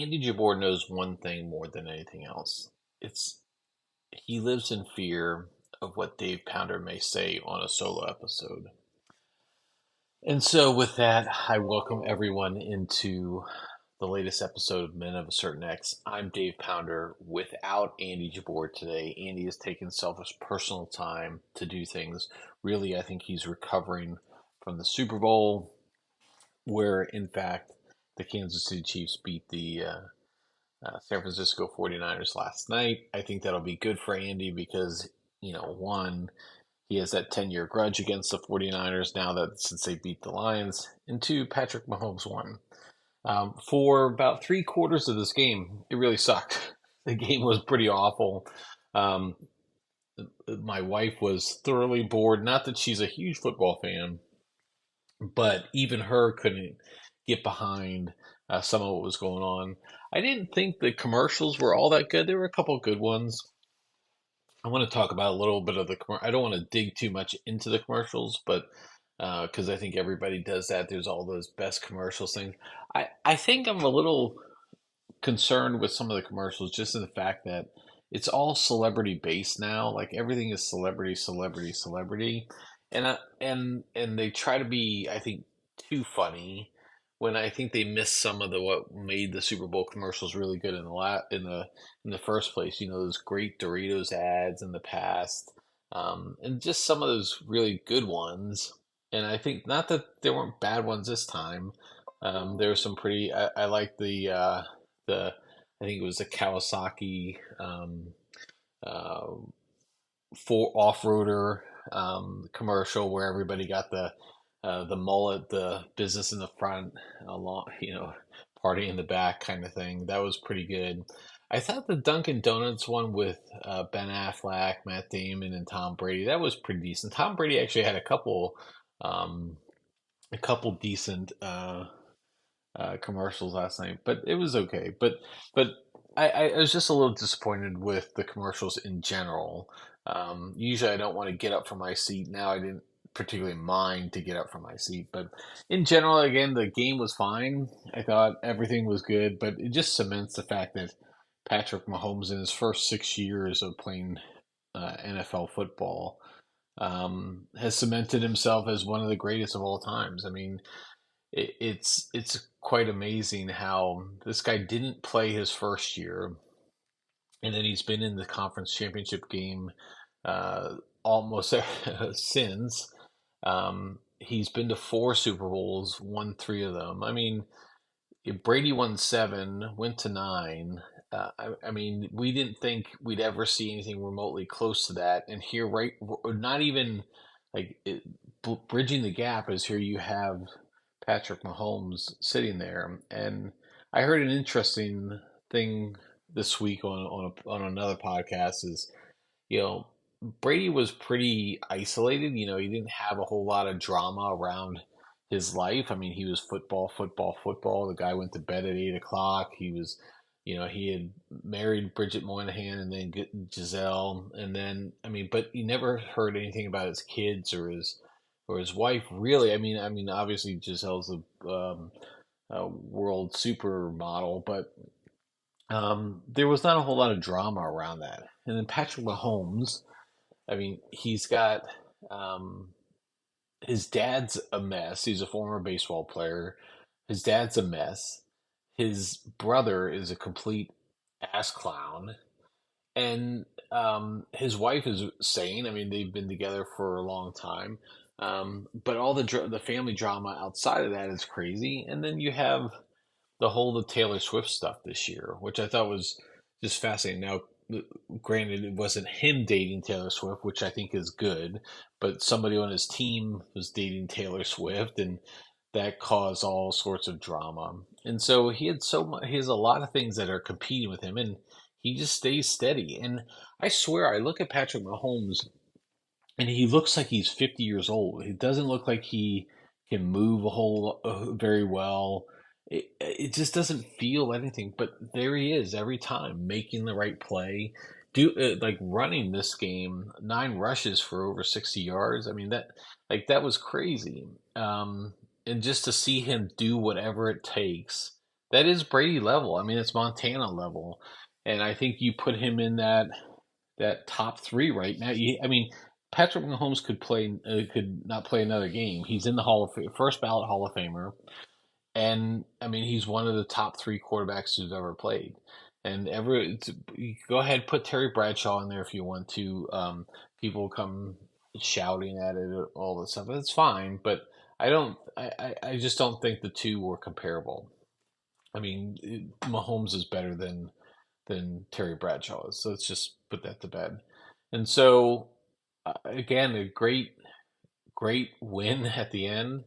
Andy Jabor knows one thing more than anything else. It's he lives in fear of what Dave Pounder may say on a solo episode. And so with that, I welcome everyone into the latest episode of Men of a Certain X. I'm Dave Pounder without Andy Jabor today. Andy has taken selfish personal time to do things. Really, I think he's recovering from the Super Bowl, where in fact the Kansas City Chiefs beat the San Francisco 49ers last night. I think that'll be good for Andy because, one, he has that 10-year grudge against the 49ers now that since they beat the Lions. And two, Patrick Mahomes won. For about three quarters of this game, it really sucked. The game was pretty awful. Um, my wife was thoroughly bored. Not that she's a huge football fan, but even her couldn't get behind some of what was going on. I didn't think the commercials were all that good. There were a couple good ones. I want to talk about a little bit of I don't want to dig too much into the commercials, but because I think everybody does that. There's all those best commercials things. I think I'm a little concerned with some of the commercials just in the fact that it's all celebrity based now. Like everything is celebrity, celebrity, celebrity, and they try to be, I think, too funny when I think they miss some of the what made the Super Bowl commercials really good in the first place. Those great Doritos ads in the past, and just some of those really good ones. And I think not that there weren't bad ones this time. There were some pretty. I like the I think it was the Kawasaki uh, for off-roader commercial where everybody got the mullet, the business in the front, along party in the back kind of thing. That was pretty good. I thought the Dunkin' Donuts one with Ben Affleck, Matt Damon, and Tom Brady that was pretty decent. Tom Brady actually had um, a couple decent commercials last night, but it was okay. But I was just a little disappointed with the commercials in general. Usually, I don't want to get up from my seat. Now, I didn't particularly mind to get up from my seat, but in general, again, the game was fine. I thought everything was good, but it just cements the fact that Patrick Mahomes, in his first 6 years of playing NFL football, has cemented himself as one of the greatest of all times. I mean, it's quite amazing how this guy didn't play his first year, and then he's been in the conference championship game almost since. He's been to four Super Bowls, won three of them. I mean, Brady won seven, went to nine. I mean, we didn't think we'd ever see anything remotely close to that, and here, right, not even like bridging the gap is here. You have Patrick Mahomes sitting there. And I heard an interesting thing this week on another podcast is, you know, Brady was pretty isolated. He didn't have a whole lot of drama around his life. I mean, he was football, football, football. The guy went to bed at 8 o'clock. He had married Bridget Moynihan and then Giselle, and then I mean, but you never heard anything about his kids or his wife. Really, I mean, obviously Giselle's a world supermodel, but there was not a whole lot of drama around that. And then Patrick Mahomes, I mean, he's got um, his dad's a mess. He's a former baseball player. His dad's a mess. His brother is a complete ass clown, and his wife is sane. I mean, they've been together for a long time, but all the family drama outside of that is crazy. And then you have the Taylor Swift stuff this year, which I thought was just fascinating. Now, granted, it wasn't him dating Taylor Swift, which I think is good, but somebody on his team was dating Taylor Swift, and that caused all sorts of drama. And so he had he has a lot of things that are competing with him, and he just stays steady. And I swear, I look at Patrick Mahomes, and he looks like he's 50 years old. He doesn't look like he can move a whole very well. It just doesn't feel anything. But there he is every time, making the right play. Like running this game, 9 rushes for over 60 yards. I mean that was crazy. And just to see him do whatever it takes that is Brady level. I mean, it's Montana level, and I think you put him in that top three right now. I mean, Patrick Mahomes could not play another game. He's in the first ballot Hall of Famer. And I mean, he's one of the top three quarterbacks who's ever played. And you go ahead, put Terry Bradshaw in there if you want to. People come shouting at it, all this stuff. That's fine, but I just don't think the two were comparable. I mean, Mahomes is better than Terry Bradshaw is. So let's just put that to bed. And so, again, a great win at the end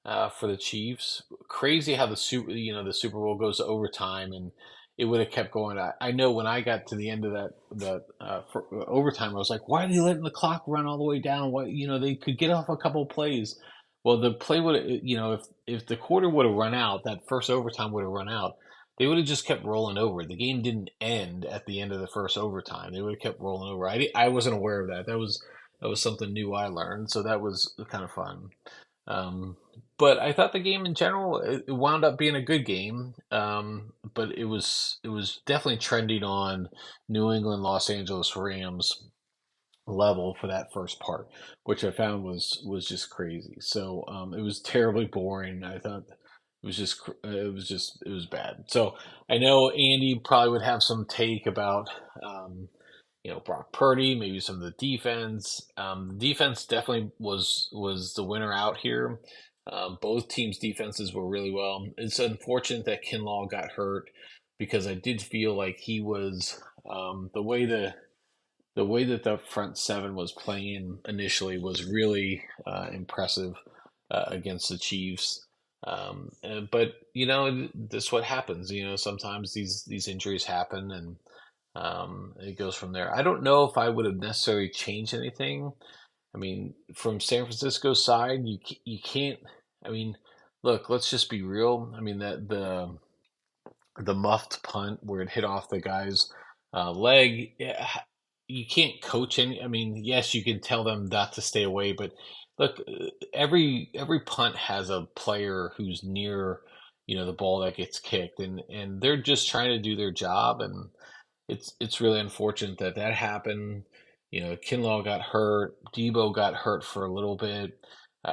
for the Chiefs. Crazy how the Super Bowl goes to overtime, and it would have kept going. I know when I got to the end of that for overtime, I was like, why are they letting the clock run all the way down? What they could get off a couple of plays. Well, the play would have, if the quarter would have run out, that first overtime would have run out. They would have just kept rolling over. The game didn't end at the end of the first overtime. They would have kept rolling over. I wasn't aware of that. That was something new I learned. So that was kind of fun. Um, but I thought the game in general it wound up being a good game. But it was definitely trending on New England Los Angeles Rams level for that first part, which I found was just crazy. So it was terribly boring. I thought it was bad. So I know Andy probably would have some take about Brock Purdy, maybe some of the defense. The defense definitely was the winner out here. Both teams' defenses were really well. It's unfortunate that Kinlaw got hurt because I did feel like he was the way that the front seven was playing initially was really impressive against the Chiefs. But that's what happens. Sometimes these injuries happen, and it goes from there. I don't know if I would have necessarily changed anything. I mean, from San Francisco's side, you can't. I mean, look, let's just be real. I mean that the muffed punt where it hit off the guy's leg. You can't coach any. I mean, yes, you can tell them not to stay away, but look, every punt has a player who's near, the ball that gets kicked, and they're just trying to do their job, and it's really unfortunate that that happened. Kinlaw got hurt, Debo got hurt for a little bit.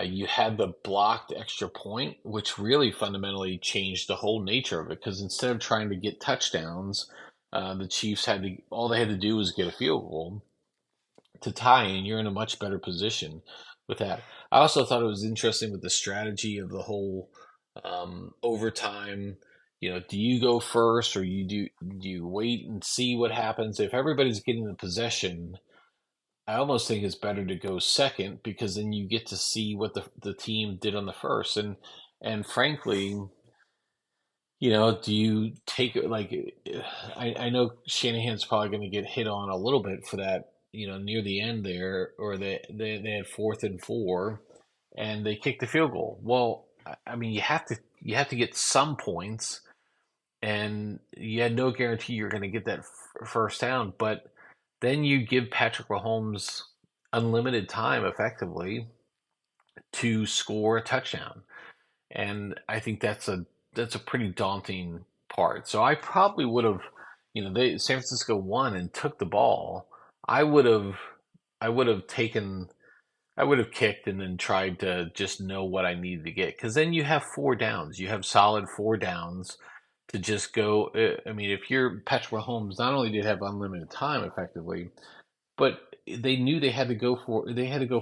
You had the blocked extra point, which really fundamentally changed the whole nature of it. Because instead of trying to get touchdowns, the Chiefs all they had to do was get a field goal to tie, and you're in a much better position with that. I also thought it was interesting with the strategy of the whole overtime. Do you go first or do you wait and see what happens? If everybody's getting the possession, I almost think it's better to go second because then you get to see what the team did on the first. And frankly, do you take it like I know Shanahan's probably going to get hit on a little bit for that, near the end there, or they had 4th and 4, and they kicked the field goal. Well, I mean, you have to get some points, and you had no guarantee you're going to get that first down, but then you give Patrick Mahomes unlimited time effectively to score a touchdown. And I think that's a pretty daunting part. So I probably would have, they San Francisco won and took the ball. I would have I would have taken I would have kicked and then tried to just know what I needed to get because then you have 4 downs. You have solid 4 downs to just go. I mean, if you're Patrick Mahomes, not only did have unlimited time effectively, but they knew they had to go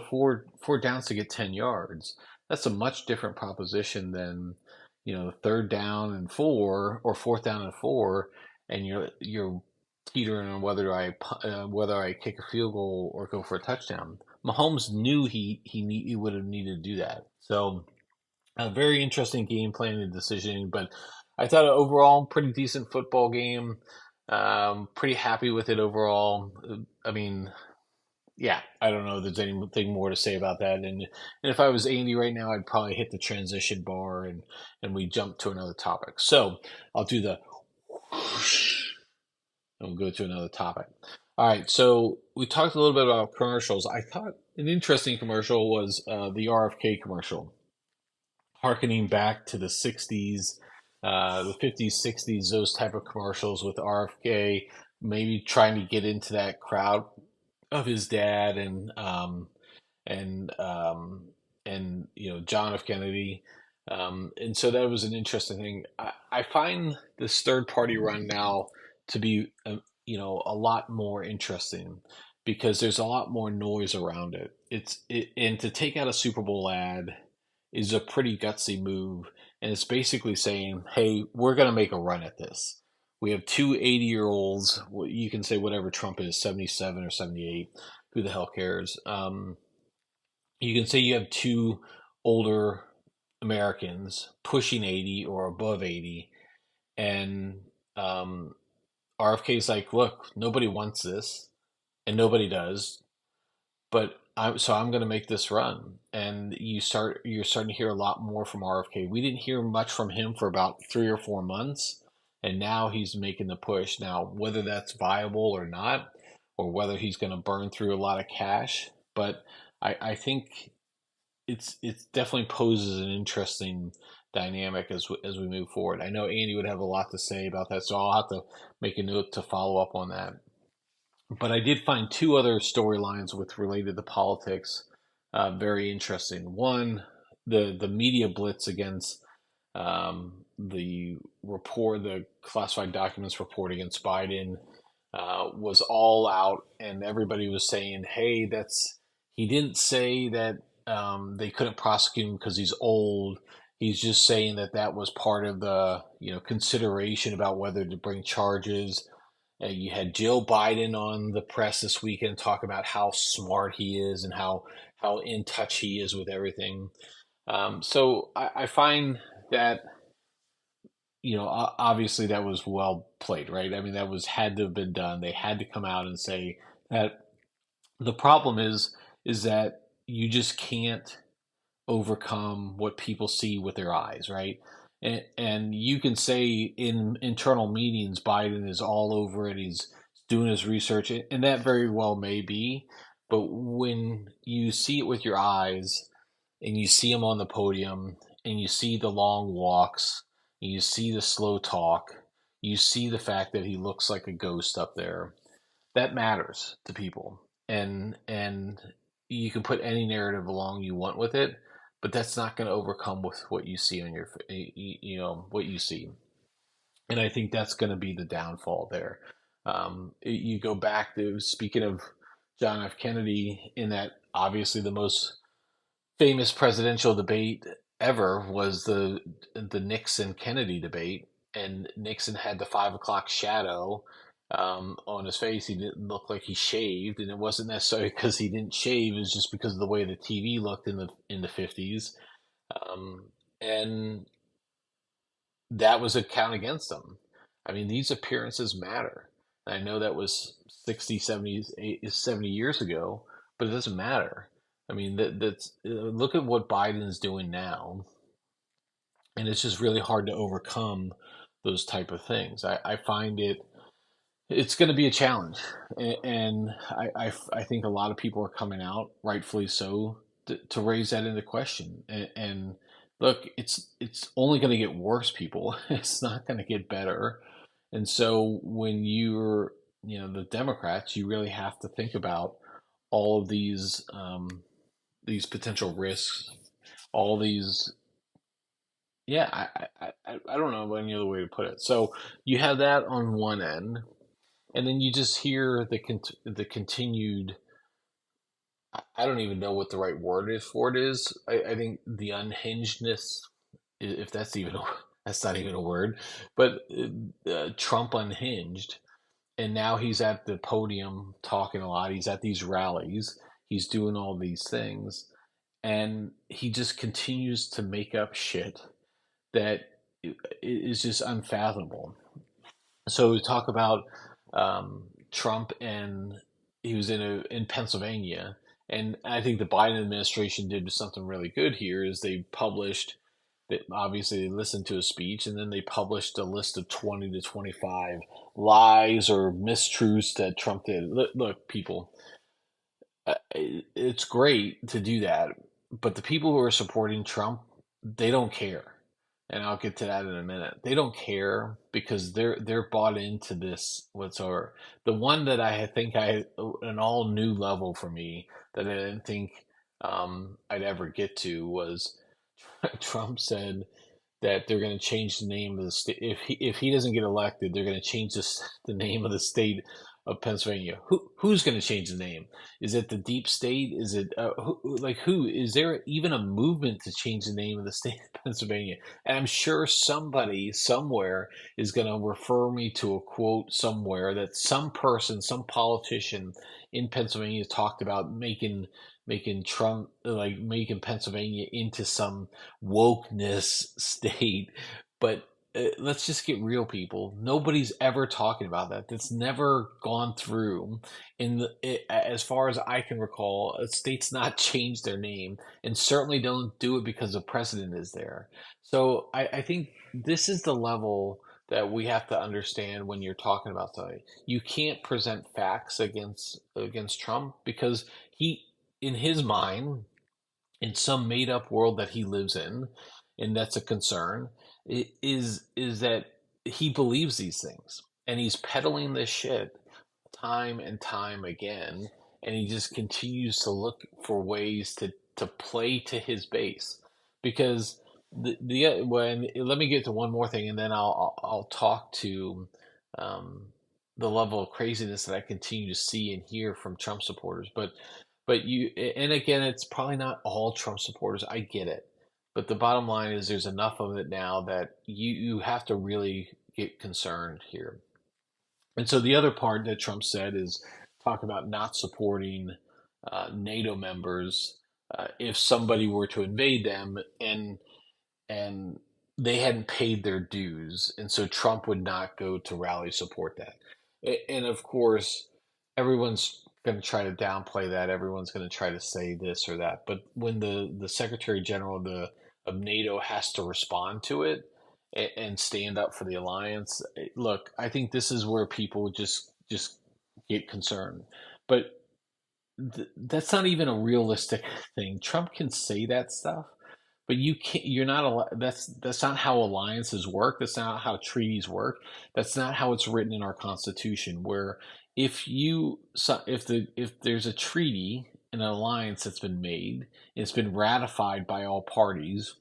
4 downs to get 10 yards. That's a much different proposition than 3rd down and 4 or 4th down and 4, and you're teetering on whether I kick a field goal or go for a touchdown. Mahomes knew he would have needed to do that. So a very interesting game plan and decisioning, but I thought overall pretty decent football game. Pretty happy with it overall. I mean, yeah, I don't know if there's anything more to say about that. And if I was Andy right now, I'd probably hit the transition bar and we jump to another topic. So I'll do the and we'll go to another topic. All right, so we talked a little bit about commercials. I thought an interesting commercial was the RFK commercial, harkening back to the '60s. the 50s, 60s, those type of commercials with RFK, maybe trying to get into that crowd of his dad and John F. Kennedy. And so that was an interesting thing. I find this third party run now to be a lot more interesting because there's a lot more noise around it. And to take out a Super Bowl ad is a pretty gutsy move, and it's basically saying, "Hey, we're going to make a run at this. We have two 80-year-olds. You can say whatever Trump is, 77 or 78. Who the hell cares? You can say you have two older Americans pushing 80 or above 80, and RFK is like, look, nobody wants this, and nobody does, but I'm going to make this run, and you're starting to hear a lot more from RFK. We didn't hear much from him for about 3 or 4 months, and now he's making the push. Now, whether that's viable or not, or whether he's going to burn through a lot of cash, but I think it's definitely poses an interesting dynamic as we move forward. I know Andy would have a lot to say about that, so I'll have to make a note to follow up on that. But I did find two other storylines with related to politics very interesting. One, the media blitz against the classified documents report against Biden was all out, and everybody was saying, "Hey, that's he didn't say that they couldn't prosecute him because he's old. He's just saying that that was part of the consideration about whether to bring charges." You had Jill Biden on the press this weekend talk about how smart he is and how in touch he is with everything. So I find that obviously that was well played, right? I mean, that was had to have been done. They had to come out and say that the problem is that you just can't overcome what people see with their eyes, right? And you can say in internal meetings, Biden is all over it. He's doing his research, and that very well may be. But when you see it with your eyes, and you see him on the podium, and you see the long walks, and you see the slow talk, you see the fact that he looks like a ghost up there, that matters to people. And you can put any narrative along you want with it, but that's not going to overcome with what you see on what you see. And I think that's going to be the downfall there. You go back to speaking of John F. Kennedy, in that obviously the most famous presidential debate ever was the Nixon Kennedy debate, and Nixon had the 5 o'clock shadow on his face. He didn't look like he shaved, and it wasn't necessarily because he didn't shave. It was just because of the way the TV looked in the 50s, um, and that was a count against him. I mean, these appearances matter. I know that was 60, 70, 70 years ago, but it doesn't matter. I mean, that's look at what Biden's doing now, and it's just really hard to overcome those type of things. I find it's going to be a challenge, and I think a lot of people are coming out, rightfully so, to raise that into question. And look, it's only going to get worse, people. It's not going to get better. And so when you're, the Democrats, you really have to think about all of these potential risks, all these. Yeah, I don't know any other way to put it. So you have that on one end, and then you just hear the continued. I don't even know what the right word is for it is. I think the unhingedness, if that's even that's not even a word, but Trump unhinged, and now he's at the podium talking a lot. He's at these rallies. He's doing all these things, and he just continues to make up shit that is just unfathomable. So we talk about Trump, and he was in Pennsylvania, and I think the Biden administration did something really good here. Is they published that obviously they listened to a speech, and then they published a list of 20 to 25 lies or mistruths that Trump did. Look, people, it's great to do that, but the people who are supporting Trump, they don't care. and I'll get to that in a minute. They don't care because they're bought into this whatsoever. The one that I think I an all new level for me that I didn't think I'd ever get to was Trump said that they're going to change the name of the state. If he doesn't get elected, they're going to change the name of the state of Pennsylvania. Who's going to change the name? Is it the deep state? Is it who? Is there even a movement to change the name of the state of Pennsylvania? And I'm sure somebody somewhere is going to refer me to a quote somewhere that some person, some politician in Pennsylvania talked about making Trump like making Pennsylvania into some wokeness state. But let's just get real, people. Nobody's ever talking about that. That's never gone through. As far as I can recall, a state's not changed their name, and certainly don't do it because the president is there. So I think this is the level that we have to understand when you're talking about something. You can't present facts against Trump because he, in his mind, in some made up world that he lives in, and that's a concern, is that he believes these things and he's peddling this shit time and time again, and he just continues to look for ways to play to his base because the when let me get to one more thing and then I'll talk to um, the level of craziness that I continue to see and hear from Trump supporters. But you, and again, it's probably not all Trump supporters. I get it. But the bottom line is there's enough of it now that you have to really get concerned here. And so the other part that Trump said is talk about not supporting NATO members if somebody were to invade them and they hadn't paid their dues, and so Trump would not go to rally support that. And of course, everyone's going to try to downplay that. Everyone's going to try to say this or that. But when the Secretary General of NATO has to respond to it and stand up for the alliance, look, I think this is where people just get concerned. But that's not even a realistic thing. Trump can say that stuff, but you can't. You're not. That's not how alliances work. That's not how treaties work. That's not how it's written in our Constitution. Where if there's a treaty, an alliance that's been made, it's been ratified by all parties,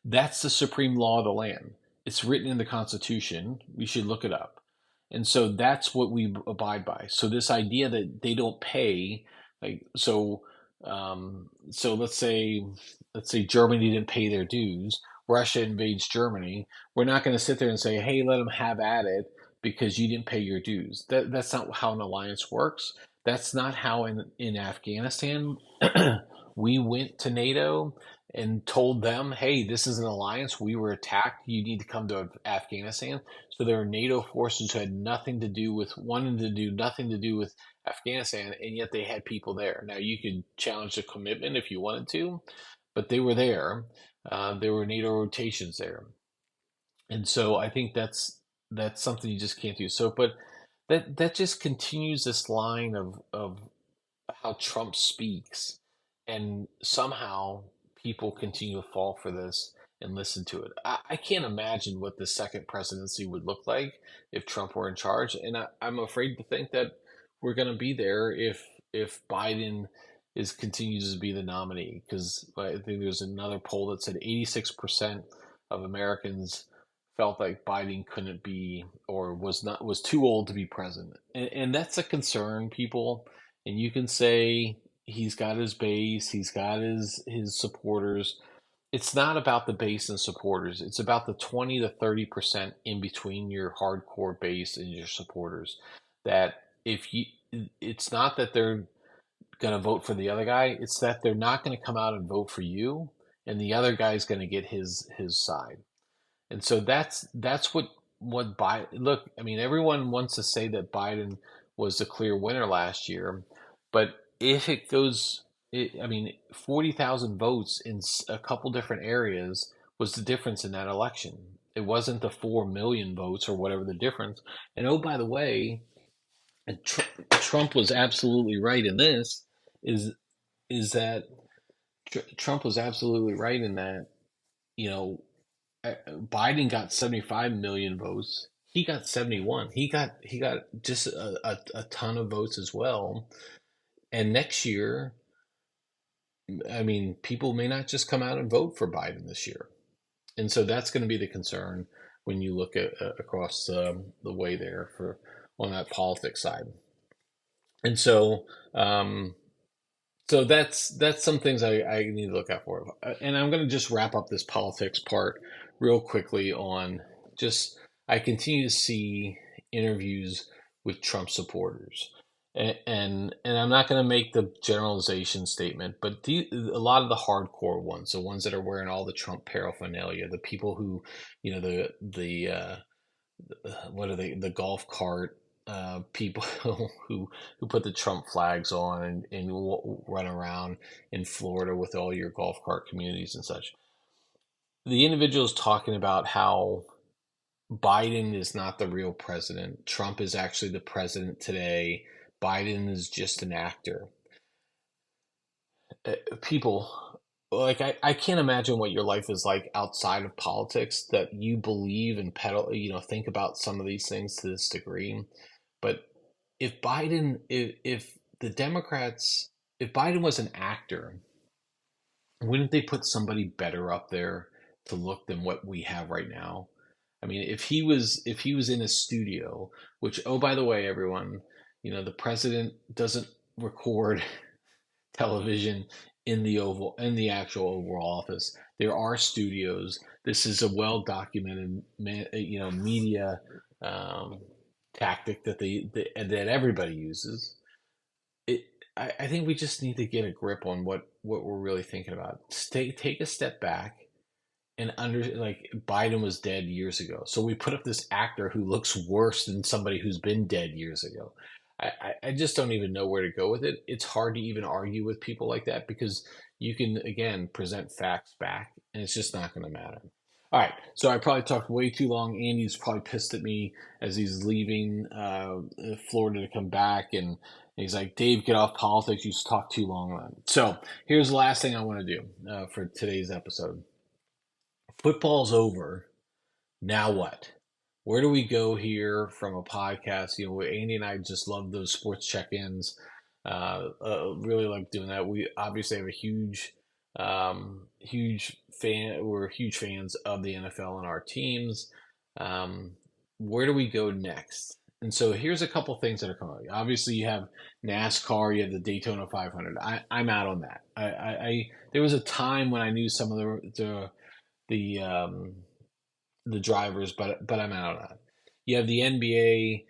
that's the supreme law of the land. It's written in the Constitution. We should look it up. And so that's what we abide by. So this idea that they don't pay, like so let's say Germany didn't pay their dues, Russia invades Germany. We're not going to sit there and say, "Hey, let them have at it because you didn't pay your dues." That's not how an alliance works. That's not how in Afghanistan we went to NATO and told them, hey, this is an alliance. We were attacked. You need to come to Afghanistan. So there are NATO forces who had nothing to do with, wanting to do nothing to do with Afghanistan, and yet they had people there. Now, you could challenge the commitment if you wanted to, but they were there. There were NATO rotations there. And so I think that's something you just can't do. So, but that just continues this line of how Trump speaks, and somehow people continue to fall for this and listen to it. I can't imagine what the second presidency would look like if Trump were in charge, and I'm afraid to think that we're going to be there if Biden is continues to be the nominee. Because I think there's another poll that said 86% of Americans felt like Biden couldn't be or was too old to be president, and that's a concern, people. And you can say he's got his base, he's got his supporters. It's not about the base and supporters. It's about the 20 to 30% in between your hardcore base and your supporters. That if you, it's not that they're going to vote for the other guy. It's that they're not going to come out and vote for you, and the other guy's going to get his side. And so that's what Biden look. I mean, everyone wants to say that Biden was the clear winner last year, but if it goes, I mean, 40,000 votes in a couple different areas was the difference in that election. It wasn't the 4 million votes or whatever the difference. And oh, by the way, Trump was absolutely right in this. Is is that Trump was absolutely right in that, you know, Biden got 75 million votes. He got 71. He got just a ton of votes as well. And next year, I mean, people may not just come out and vote for Biden this year. And so that's going to be the concern when you look at across the way there for on that politics side. And um, so that's some things I need to look out for. And I'm going to just wrap up this politics part real quickly on just I continue to see interviews with Trump supporters. And I'm not going to make the generalization statement, but a lot of the hardcore ones, the ones that are wearing all the Trump paraphernalia, the people who, the what are they, the golf cart people who put the Trump flags on and run around in Florida with all your golf cart communities and such. The individuals talking about how Biden is not the real president. Trump is actually the president today. Biden is just an actor. People like I can't imagine what your life is like outside of politics that you believe and pedal, think about some of these things to this degree. But if the Democrats, if Biden was an actor, wouldn't they put somebody better up there to look than what we have right now? I mean, if he was in a studio, which, oh, by the way, everyone, the president doesn't record television in the actual Oval Office. There are studios. This is a well documented, media um, tactic that everybody uses. It, I think we just need to get a grip on what we're really thinking about. Take a step back and like Biden was dead years ago. So we put up this actor who looks worse than somebody who's been dead years ago. I just don't even know where to go with it. It's hard to even argue with people like that because you can again present facts back and it's just not going to matter. All right, so I probably talked way too long. Andy's probably pissed at me as he's leaving Florida to come back, and he's like, "Dave, get off politics. You just talk too long on it." So here's the last thing I want to do for today's episode. Football's over. Now what? Where do we go here from a podcast? Andy and I just love those sports check-ins. Really like doing that. We obviously have a huge fan. We're huge fans of the NFL and our teams. Um, where do we go next? And so here's a couple things that are coming. Obviously, you have NASCAR. You have the Daytona 500. I'm out on that. There was a time when I knew some of the the drivers, but I'm out on that. You have the NBA.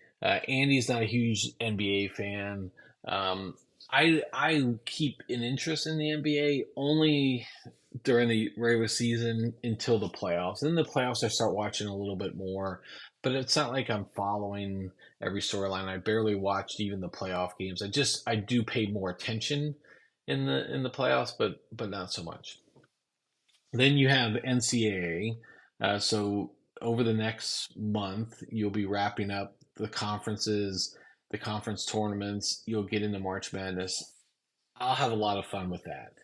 Andy's not a huge NBA fan. Um, I keep an interest in the NBA only during the regular season until the playoffs. Then the playoffs, I start watching a little bit more, but it's not like I'm following every storyline. I barely watched even the playoff games. I do pay more attention in the playoffs, but not so much. Then you have NCAA. So over the next month, you'll be wrapping up the conferences, the conference tournaments. You'll get into March Madness. I'll have a lot of fun with that.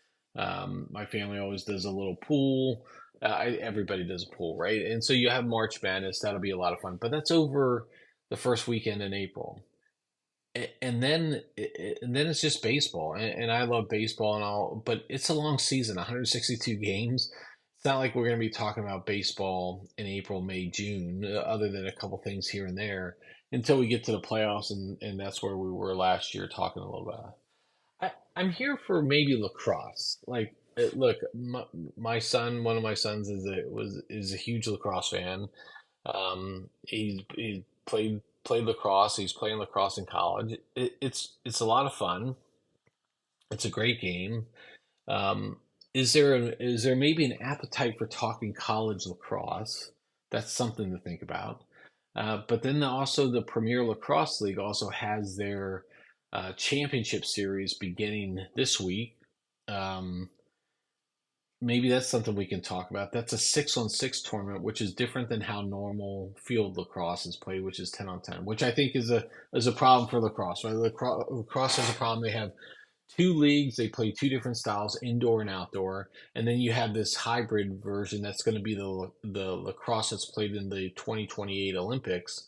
My family always does a little pool. Everybody does a pool, right? And so you have March Madness. That'll be a lot of fun. But that's over the first weekend in April. And then it's just baseball, and I love baseball and all, but it's a long season, 162 games. It's not like we're going to be talking about baseball in April, May, June, other than a couple things here and there, until we get to the playoffs, and that's where we were last year talking a little bit. I'm here for maybe lacrosse. Like, look, my son, one of my sons is a huge lacrosse fan. He played lacrosse. He's playing lacrosse in college. It's a lot of fun. It's a great game. Um, is there maybe an appetite for talking college lacrosse? That's something to think about. But then also the Premier Lacrosse League also has their championship series beginning this week. Um, Maybe that's something we can talk about. That's a 6-on-6 tournament, which is different than how normal field lacrosse is played, which is 10-on-10, which I think is a problem for lacrosse. Right? Lacrosse has a problem. They have two leagues. They play two different styles, indoor and outdoor, and then you have this hybrid version that's going to be the lacrosse that's played in the 2028 Olympics.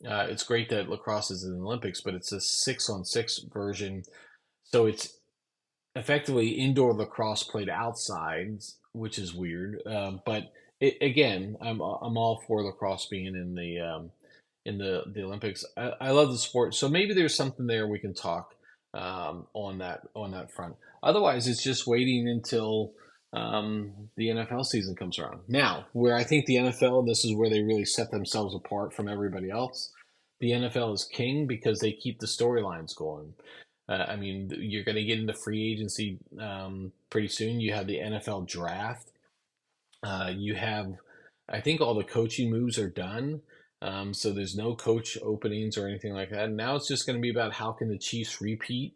It's great that lacrosse is in the Olympics, but it's a 6-on-6 version, so it's effectively indoor lacrosse played outside, which is weird. But again, I'm all for lacrosse being in the Olympics. I love the sport, so maybe there's something there we can talk on that front. Otherwise, it's just waiting until the NFL season comes around. Now, where I think the NFL, this is where they really set themselves apart from everybody else. The NFL is king because they keep the storylines going. I mean, you're going to get into free agency pretty soon. You have the NFL draft. You have, I think all the coaching moves are done. So there's no coach openings or anything like that. Now it's just going to be about how can the Chiefs repeat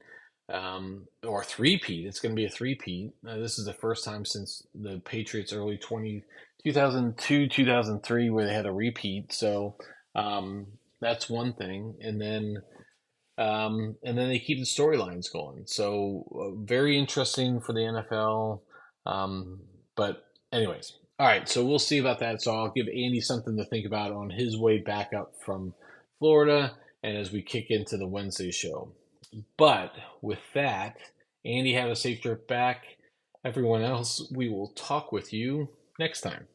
or three-peat. It's going to be a three-peat. This is the first time since the Patriots early 2002, 2003 where they had a repeat. So that's one thing. And then they keep the storylines going. So very interesting for the NFL. Um, but anyways, all right. So we'll see about that. So I'll give Andy something to think about on his way back up from Florida, and as we kick into the Wednesday show. But with that, Andy, have a safe trip back. Everyone else, we will talk with you next time.